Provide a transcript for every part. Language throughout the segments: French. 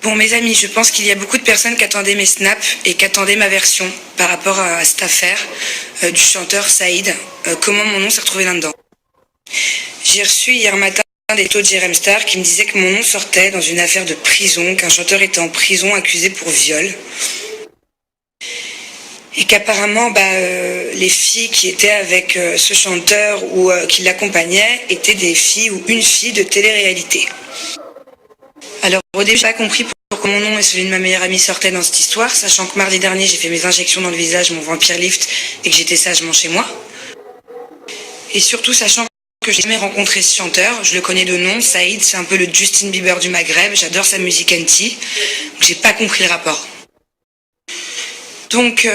Bon, mes amis, je pense qu'il y a beaucoup de personnes qui attendaient mes snaps et qui attendaient ma version par rapport à cette affaire du chanteur Saïd. Comment mon nom s'est retrouvé là-dedans. J'ai reçu hier matin des taux de Jérém Star qui me disaient que mon nom sortait dans une affaire de prison, qu'un chanteur était en prison accusé pour viol. Et qu'apparemment, les filles qui étaient avec ce chanteur ou qui l'accompagnaient étaient des filles ou une fille de télé-réalité. Alors au début, j'ai pas compris pourquoi mon nom et celui de ma meilleure amie sortaient dans cette histoire, sachant que mardi dernier, j'ai fait mes injections dans le visage, mon vampire lift, et que j'étais sagement chez moi. Et surtout, sachant que j'ai jamais rencontré ce chanteur, je le connais de nom, Saïd, c'est un peu le Justin Bieber du Maghreb, j'adore sa musique anti, donc j'ai pas compris le rapport. Donc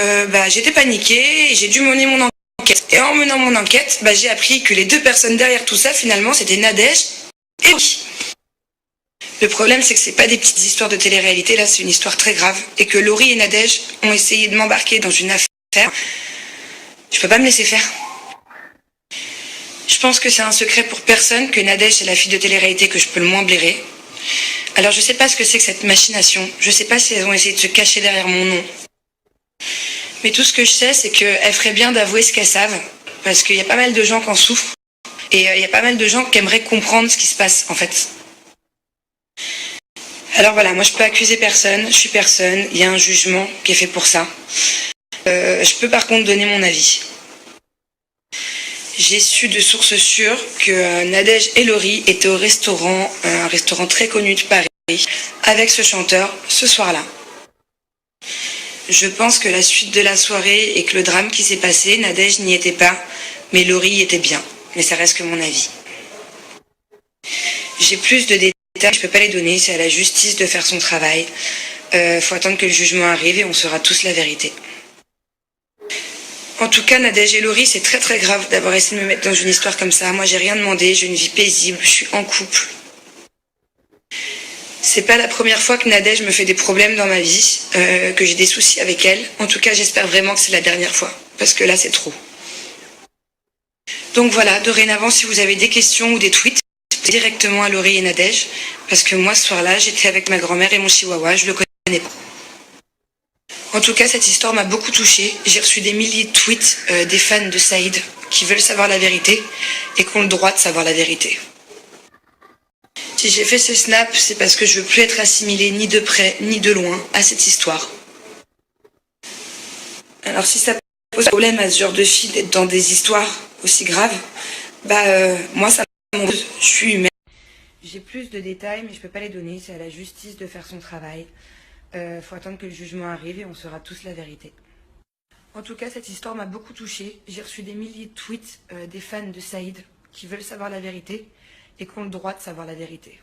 j'étais paniquée et j'ai dû mener mon enquête. Et en menant mon enquête, j'ai appris que les deux personnes derrière tout ça, finalement, c'était Nadège et Laurie. Le problème, c'est que c'est pas des petites histoires de télé-réalité, là, c'est une histoire très grave. Et que Laurie et Nadège ont essayé de m'embarquer dans une affaire. Je peux pas me laisser faire. Je pense que c'est un secret pour personne que Nadège c'est la fille de télé-réalité que je peux le moins blairer. Alors je sais pas ce que c'est que cette machination. Je sais pas si elles ont essayé de se cacher derrière mon nom. Mais tout ce que je sais, c'est qu'elles feraient bien d'avouer ce qu'elles savent. Parce qu'il y a pas mal de gens qui en souffrent. Et il y a pas mal de gens qui aimeraient comprendre ce qui se passe, en fait. Alors voilà, moi je peux accuser personne, je suis personne, il y a un jugement qui est fait pour ça. Je peux par contre donner mon avis. J'ai su de sources sûres que Nadège et Laurie étaient au restaurant, un restaurant très connu de Paris, avec ce chanteur ce soir-là. Je pense que la suite de la soirée et que le drame qui s'est passé, Nadège n'y était pas, mais Laurie y était bien. Mais ça reste que mon avis. J'ai plus de détails, je peux pas les donner, c'est à la justice de faire son travail. Faut attendre que le jugement arrive et on saura tous la vérité. En tout cas, Nadège et Laurie, c'est très très grave d'avoir essayé de me mettre dans une histoire comme ça. Moi, j'ai rien demandé, j'ai une vie paisible, je suis en couple. C'est pas la première fois que Nadège me fait des problèmes dans ma vie, que j'ai des soucis avec elle. En tout cas, j'espère vraiment que c'est la dernière fois, parce que là, c'est trop. Donc voilà, dorénavant, si vous avez des questions ou des tweets, directement à Laurie et Nadège, parce que moi, ce soir-là, j'étais avec ma grand-mère et mon chihuahua, je le connais pas. En tout cas, cette histoire m'a beaucoup touchée. J'ai reçu des milliers de tweets des fans de Saïd qui veulent savoir la vérité et qui ont le droit de savoir la vérité. Si j'ai fait ce snap, c'est parce que je veux plus être assimilée ni de près ni de loin à cette histoire. Alors si ça pose problème à ce genre de fille d'être dans des histoires aussi graves, moi ça m'embête, je suis humaine. J'ai plus de détails mais je peux pas les donner, c'est à la justice de faire son travail. Faut attendre que le jugement arrive et on saura tous la vérité. En tout cas, cette histoire m'a beaucoup touchée. J'ai reçu des milliers de tweets des fans de Saïd qui veulent savoir la vérité et qui ont le droit de savoir la vérité.